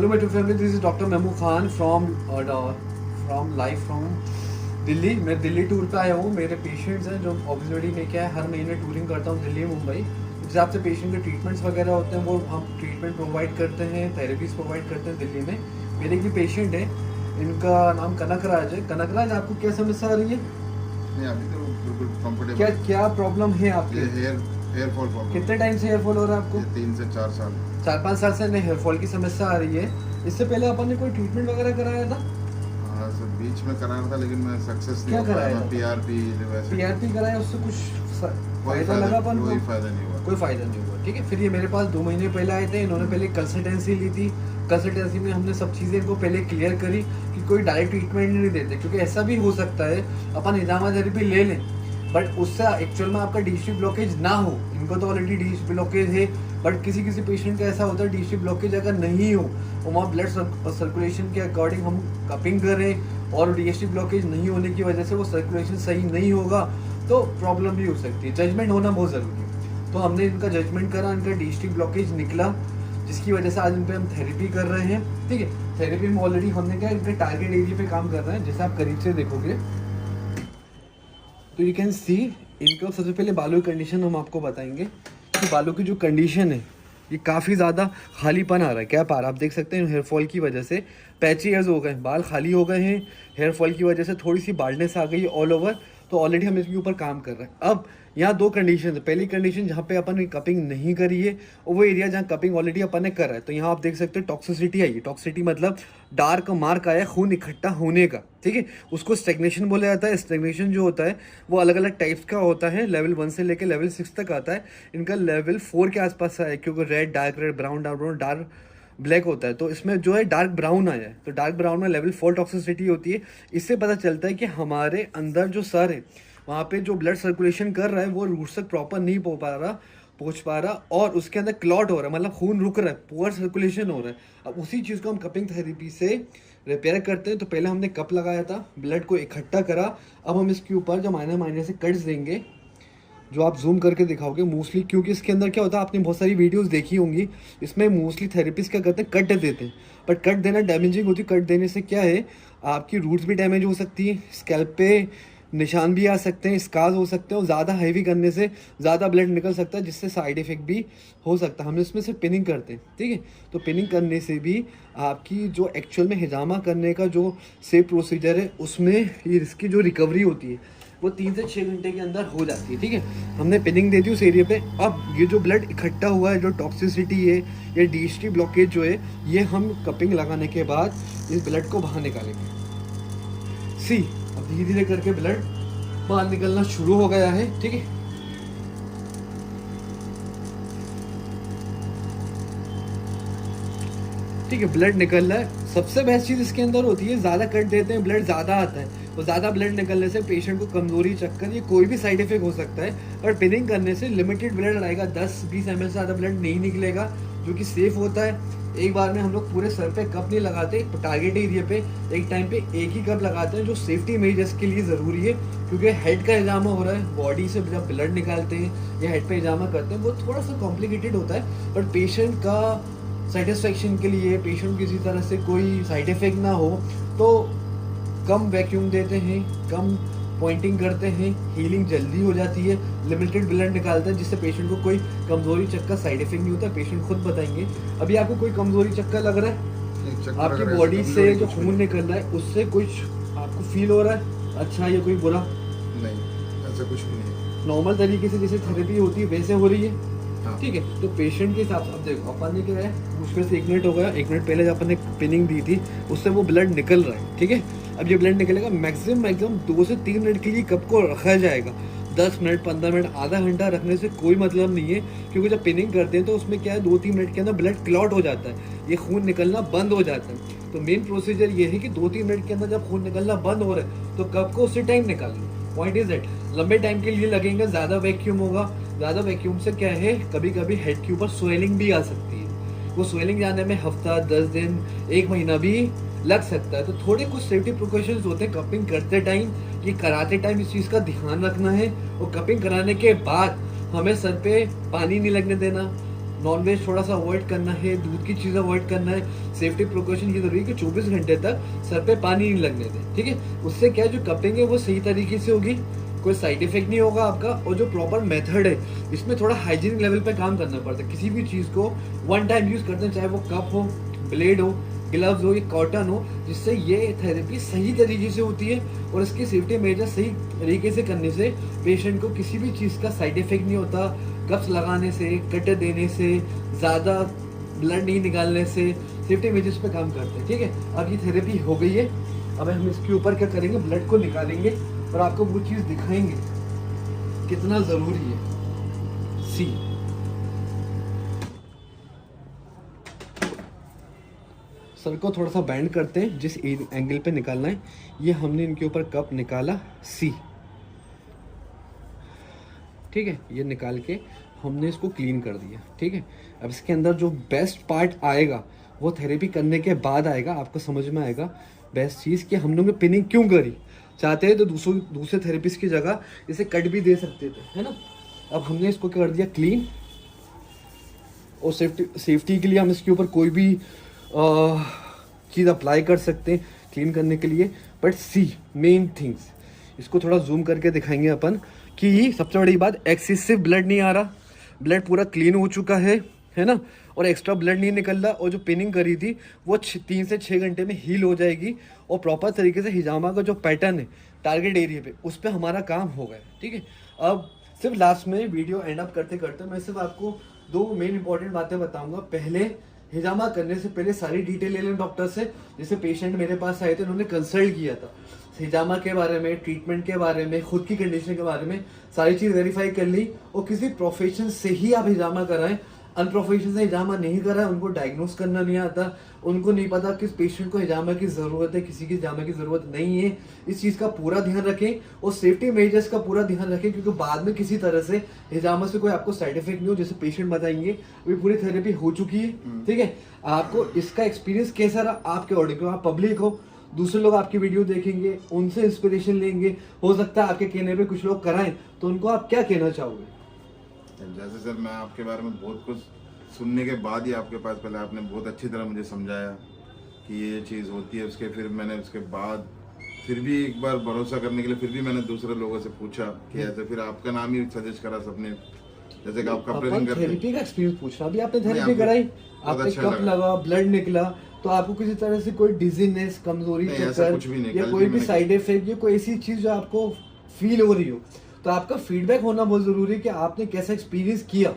Hello metro family, this is doctor Mahmood Khan from Delhi. मैं Delhi tour पे आया हूँ। मेरे पेशेंट्स हैं जो ऑब्वियसली मैं क्या है हर महीने टूरिंग करता हूँ दिल्ली मुंबई। जिस हिसाब से पेशेंट के ट्रीटमेंट्स वगैरह होते हैं वो हम ट्रीटमेंट प्रोवाइड करते हैं, थेरेपीज प्रोवाइड करते हैं दिल्ली में। मेरे एक भी पेशेंट है, इनका नाम कनकराज है। कनकराज, आपको क्या समस्या आ रही है? नहीं, अभी तो बिल्कुल कंफर्टेबल। क्या क्या प्रॉब्लम है आपकी? Hair fall problem. कितने टाइम से हेयर फॉल हो रहा है आपको? 3 से 4 साल। 4-5 साल से हेयर फॉल की समस्या आ रही है। इससे पहले अपन ने कोई ट्रीटमेंट वगैरह कराया था? हाँ सर, बीच में कराना था लेकिन मैं सक्सेस नहीं क्या हो पाया। कराया? पीआरपी कराया, उससे कुछ फायदा लगा अपन को? कोई फायदा नहीं हुआ। कोई फायदा नहीं हुआ। ठीक है, फिर ये मेरे पास 2 महीने पहले आए थे। इन्होंने पहले कंसल्टेंसी ली थी। कंसल्टेंसी में हमने सब चीज़ें इनको पहले क्लियर करी कि कोई डायरेक्ट ट्रीटमेंट नहीं देते, क्योंकि ऐसा भी हो सकता है अपन हिजामा थेरेपी ले लें बट उससे एक्चुअल में आपका डीएसटी ब्लॉकेज ना हो। इनको तो ऑलरेडी डीएसटी ब्लॉकेज है, बट किसी किसी पेशेंट का ऐसा होता है डीएसटी ब्लॉकेज अगर नहीं हो और वहाँ ब्लड सर्कुलेशन के अकॉर्डिंग हम कपिंग करें और डीएसटी ब्लॉकेज नहीं होने की वजह से वो सर्कुलेशन सही नहीं होगा तो प्रॉब्लम भी हो सकती है। जजमेंट होना बहुत ज़रूरी है। तो हमने इनका जजमेंट करा, इनका डीएसटी ब्लॉकेज निकला, जिसकी वजह से आज इन पे हम थेरेपी कर रहे हैं। ठीक है, थेरेपी में ऑलरेडी हमने क्या इनके टारगेट एरिया पे काम कर रहे हैं। जैसे आप करीब से देखोगे तो यू कैन सी इनका सबसे पहले बालों की कंडीशन हम आपको बताएंगे कि बालों की जो कंडीशन है ये काफ़ी ज़्यादा खालीपन आ रहा है। क्या पा रहा है आप देख सकते हैं, हेयर फॉल की वजह से पैची हेयर्स हो गए, बाल खाली हो गए हैं। हेयर फॉल की वजह से थोड़ी सी बाल्डनेस आ गई ऑल ओवर। तो ऑलरेडी हम इसके ऊपर काम कर रहे हैं। अब यहाँ 2 कंडीशन है। पहली कंडीशन जहाँ पे अपन ने कपिंग नहीं करी है और वो एरिया जहाँ कपिंग ऑलरेडी अपन ने करा है। तो यहाँ आप देख सकते हैं टॉक्सिसिटी आई है। टॉक्सिसिटी मतलब डार्क मार्क आया खून इकट्ठा होने का। ठीक है, उसको स्टेग्नेशन बोला जाता है। स्टेग्नेशन जो होता है वो अलग अलग टाइप्स का होता है। लेवल 1 से लेकर लेवल 6 तक आता है। इनका लेवल 4 के आसपास है, क्योंकि रेड, ब्राउन, डार्क ब्लैक होता है। तो इसमें जो है डार्क ब्राउन आया है। तो डार्क ब्राउन में लेवल 4 टॉक्सिसिटी होती है। इससे पता चलता है कि हमारे अंदर जो सर है वहाँ पे जो ब्लड सर्कुलेशन कर रहा है वो रूट्स तक प्रॉपर नहीं पहुँच पा रहा और उसके अंदर क्लॉट हो रहा है, मतलब खून रुक रहा है, पुअर सर्कुलेशन हो रहा है। अब उसी चीज़ को हम कपिंग थेरेपी से रिपेयर करते हैं। तो पहले हमने कप लगाया था, ब्लड को इकट्ठा करा। अब हम इसके ऊपर जो माइनर से कट्स देंगे, जो आप जूम करके दिखाओगे मोस्टली, क्योंकि इसके अंदर क्या होता है आपने बहुत सारी वीडियोस देखी होंगी। इसमें मोस्टली थेरेपिस्ट क्या करते हैं, कट देते हैं। बट कट देना डैमेजिंग होती है। कट देने से क्या है, आपकी रूट्स भी डैमेज हो सकती है, स्कैल्प पे निशान भी आ सकते हैं, स्कार्स हो सकते हैं और ज़्यादा हैवी करने से ज़्यादा ब्लड निकल सकता है, जिससे साइड इफेक्ट भी हो सकता है। हम इसमें से पिनिंग करते हैं। ठीक है, तो पिनिंग करने से भी आपकी जो एक्चुअल में हिजामा करने का जो सेफ प्रोसीजर है उसमें ये इसकी जो रिकवरी होती है वो 3 से 6 घंटे के अंदर हो जाती है। ठीक है, हमने पिनिंग दे दी उस एरिया पे। अब ये जो ब्लड इकट्ठा हुआ है, जो टॉक्सिसिटी है या डीएसटी ब्लॉकेज जो है, ये हम कपिंग लगाने के बाद इस ब्लड को बाहर निकालेंगे। सी अब धीरे धीरे करके ब्लड बाहर निकलना शुरू हो गया है। ठीक है, ठीक है, ब्लड निकल रहा है। सबसे बेस्ट चीज़ इसके अंदर होती है, ज़्यादा कट देते हैं ब्लड ज़्यादा आता है। तो ज़्यादा ब्लड निकलने से पेशेंट को कमजोरी, चक्कर, ये कोई भी साइड इफेक्ट हो सकता है। और पिनिंग करने से लिमिटेड ब्लड आएगा, 10-20 ml से ज़्यादा ब्लड नहीं निकलेगा, जो कि सेफ होता है। एक बार में हम लोग पूरे सर पे कप नहीं लगाते, टारगेट एरिया पे एक टाइम पे एक ही कप लगाते हैं, जो सेफ्टी मेजर्स के लिए ज़रूरी है। क्योंकि हेड का हिजामा हो रहा है, बॉडी से जब ब्लड निकालते हैं या हेड पे हिजामा करते हैं वो थोड़ा सा कॉम्प्लिकेटेड होता है। बट पेशेंट का सेटिस्फेक्शन के लिए, पेशेंट किसी तरह से कोई साइड इफेक्ट ना हो, तो कम वैक्यूम देते हैं, कम पॉइंटिंग करते हैं, हीलिंग जल्दी हो जाती है, लिमिटेड ब्लड निकालते हैं, जिससे पेशेंट को कोई कमजोरी, चक्कर, साइड इफेक्ट नहीं होता। पेशेंट खुद बताएंगे। अभी आपको कोई कमजोरी, चक्कर लग रहा है? आपकी बॉडी से जो खून निकल रहा है उससे कुछ आपको फील हो रहा है अच्छा या कोई बुरा? नहीं, ऐसा कुछ भी नहीं। नॉर्मल तरीके से जैसे थेरेपी होती है वैसे हो रही है। हाँ। ठीक है, तो पेशेंट के हिसाब से अब देखो अपन ने क्या है, मुश्किल से 1 मिनट हो गया। 1 मिनट पहले जब अपन ने पिनिंग दी थी उससे वो ब्लड निकल रहा है। ठीक है, अब ये ब्लड निकलेगा, मैक्सिमम 2 से 3 मिनट के लिए कप को रखा जाएगा। 10 मिनट, 15 मिनट, आधा घंटा रखने से कोई मतलब नहीं है, क्योंकि जब पिनिंग करते हैं तो उसमें क्या है 2-3 मिनट के अंदर ब्लड क्लॉट हो जाता है, ये खून निकलना बंद हो जाता है। तो मेन प्रोसीजर ये है कि 2-3 मिनट के अंदर जब खून निकलना बंद हो रहा है तो कप को उसी टाइम निकालना। पॉइंट इज इट, लंबे टाइम के लिए लगेंगे, ज़्यादा वैक्यूम होगा। ज़्यादा वैक्यूम से क्या है, कभी कभी हेड के ऊपर स्वेलिंग भी आ सकती है। वो स्वेलिंग जाने में हफ्ता, 10 दिन, 1 महीना भी लग सकता है। तो थोड़े कुछ सेफ्टी प्रिकॉशंस होते हैं कपिंग करते टाइम, कि कराते टाइम इस चीज़ का ध्यान रखना है। और कपिंग कराने के बाद हमें सर पे पानी नहीं लगने देना, नॉनवेज थोड़ा सा अवॉइड करना है, दूध की चीज़ अवॉइड करना है। सेफ्टी प्रिकॉशन ये जरूरी है कि 24 घंटे तक सर पे पानी नहीं लगने दें, ठीक है। उससे क्या जो कपिंग है वो सही तरीके से होगी, कोई साइड इफेक्ट नहीं होगा आपका। और जो प्रॉपर मेथड है इसमें थोड़ा हाइजीनिक लेवल पे काम करना पड़ता है। किसी भी चीज़ को वन टाइम यूज़ करते हैं, चाहे वो कप हो, ब्लेड हो, ग्लव्स हो या कॉटन हो, जिससे ये थेरेपी सही तरीके से होती है। और इसकी सेफ्टी मेजर सही तरीके से करने से पेशेंट को किसी भी चीज़ का साइड इफेक्ट नहीं होता। कप्स लगाने से, कट देने से, ज़्यादा ब्लड नहीं निकालने से सेफ्टी मेजर्स पे काम करते हैं, ठीक है। अब ये थेरेपी हो गई है, अब हम इसके ऊपर क्या करेंगे, ब्लड को निकालेंगे और आपको वो चीज़ दिखाएंगे कितना ज़रूरी है। सी सर को थोड़ा सा बैंड करते हैं, जिस एंगल पे निकालना है। ये हमने इनके ऊपर कप निकाला, सी, ठीक है। ये निकाल के हमने इसको क्लीन कर दिया, ठीक है। अब इसके अंदर जो बेस्ट पार्ट आएगा वो थेरेपी करने के बाद आएगा, आपको समझ में आएगा बेस्ट चीज़ कि हम लोग ने पिनिंग क्यों करी। चाहते हैं तो दूसरे थेरेपिस्ट की जगह इसे कट भी दे सकते थे, है ना। अब हमने इसको क्या कर दिया, क्लीन। और सेफ्टी के लिए हम इसके ऊपर कोई भी चीज़ अप्लाई कर सकते हैं क्लीन करने के लिए। बट सी मेन थिंग्स, इसको थोड़ा जूम करके दिखाएंगे अपन कि सबसे बड़ी बात, एक्सेसिव ब्लड नहीं आ रहा, ब्लड पूरा क्लीन हो चुका है ना। और एक्स्ट्रा ब्लड नहीं निकल रहा। और जो पिनिंग करी थी वो 3 से 6 घंटे में हील हो जाएगी। और प्रॉपर तरीके से हिजामा का जो पैटर्न है टारगेट एरिया पे, उस पर हमारा काम हो गया, ठीक है। अब सिर्फ लास्ट में वीडियो एंड अप करते करते मैं सिर्फ आपको 2 मेन इंपॉर्टेंट बातें बताऊंगा। पहले, हिजामा करने से पहले सारी डिटेल ले लें डॉक्टर से। जैसे पेशेंट मेरे पास आए थे, उन्होंने कंसल्ट किया था हिजामा के बारे में, ट्रीटमेंट के बारे में, खुद की कंडीशन के बारे में, सारी चीज़ वेरीफाई कर ली। और किसी प्रोफेशन से ही आप हिजामा कराएं। अनप्रोफेशन से हिजामा नहीं कराएं, उनको डायग्नोस करना नहीं आता, उनको नहीं पता किस पेशेंट को हिजामा की ज़रूरत है, किसी की हिजामा की ज़रूरत नहीं है। इस चीज़ का पूरा ध्यान रखें और सेफ्टी मेजर्स का पूरा ध्यान रखें, क्योंकि बाद में किसी तरह से हिजामा से कोई आपको साइड इफेक्ट नहीं हो। जैसे पेशेंट बताएंगे अभी पूरी थेरेपी हो चुकी है, ठीक है। आपको इसका एक्सपीरियंस कैसा रहा, आपके ऑडियो, आप पब्लिक हो, दूसरे लोग आपकी वीडियो देखेंगे, उनसे इंस्पिरेशन लेंगे। हो सकता है आपके कहने पे कुछ लोग कराएं, तो उनको आप क्या कहना चाहोगे? जैसे सर, मैं आपके बारे में बहुत कुछ सुनने के बाद ही आपके पास, पहले आपने बहुत अच्छी तरह मुझे समझाया कि ये चीज़ होती है। उसके फिर मैंने उसके बाद फिर भी एक बार भरोसा करने के लिए फिर भी मैंने दूसरे लोगों से पूछा कि ऐसे, फिर आपका नाम ही सजेस्ट करा सबने। जैसे कि आपका प्रेजेंट करते, थेरेपी का एक्सपीरियंस पूछना, अभी आपने थेरेपी कराई, आपने कप लगा, ब्लड निकला, तो आपको किसी तरह से कोई डिजीनेस, कमजोरी, चक्कर या कोई भी साइड इफेक्ट या कोई ऐसी चीज जो आपको फील हो रही हो, तो आपका फीडबैक होना बहुत जरूरी है कि आपने कैसा एक्सपीरियंस किया।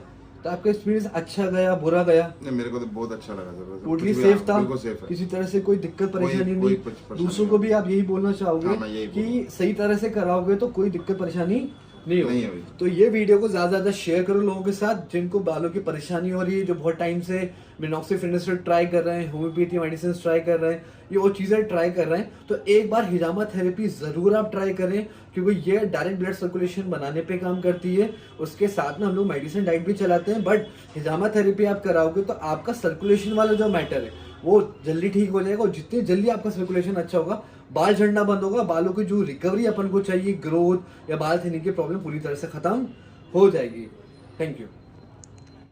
तो आपका एक्सपीरियंस अच्छा गया, बुरा गया? नहीं, मेरे को तो बहुत अच्छा लगा सर। टोटली सेफ था, सेफ है। किसी तरह से कोई दिक्कत परेशानी नहीं। दूसरों को भी आप यही बोलना चाहोगे कि सही तरह से कराओगे तो कोई दिक्कत परेशानी नहीं होगी। तो ये वीडियो को ज्यादा ज्यादा शेयर करो लोगों के साथ जिनको बालों की परेशानी हो रही है, जो बहुत टाइम से मिनॉक्सिडिल ट्राई कर रहे हैं, होम्योपैथी मेडिसिन ट्राई कर रहे हैं, ये वो चीजें ट्राई कर रहे हैं। तो एक बार हिजामा थेरेपी जरूर आप ट्राई करें, क्योंकि ये डायरेक्ट ब्लड सर्कुलेशन बनाने पे काम करती है। उसके साथ में हम लोग मेडिसिन डाइट भी चलाते हैं, बट हिजामा थेरेपी आप कराओगे तो आपका सर्कुलेशन वाला जो मैटर है वो जल्दी ठीक हो जाएगा। और जितनी जल्दी आपका सर्कुलेशन अच्छा होगा, बाल झड़ना बंद होगा, बालों की जो रिकवरी अपन को चाहिए, ग्रोथ या बाल थिनिंग की प्रॉब्लम पूरी तरह से खत्म हो जाएगी। Thank you.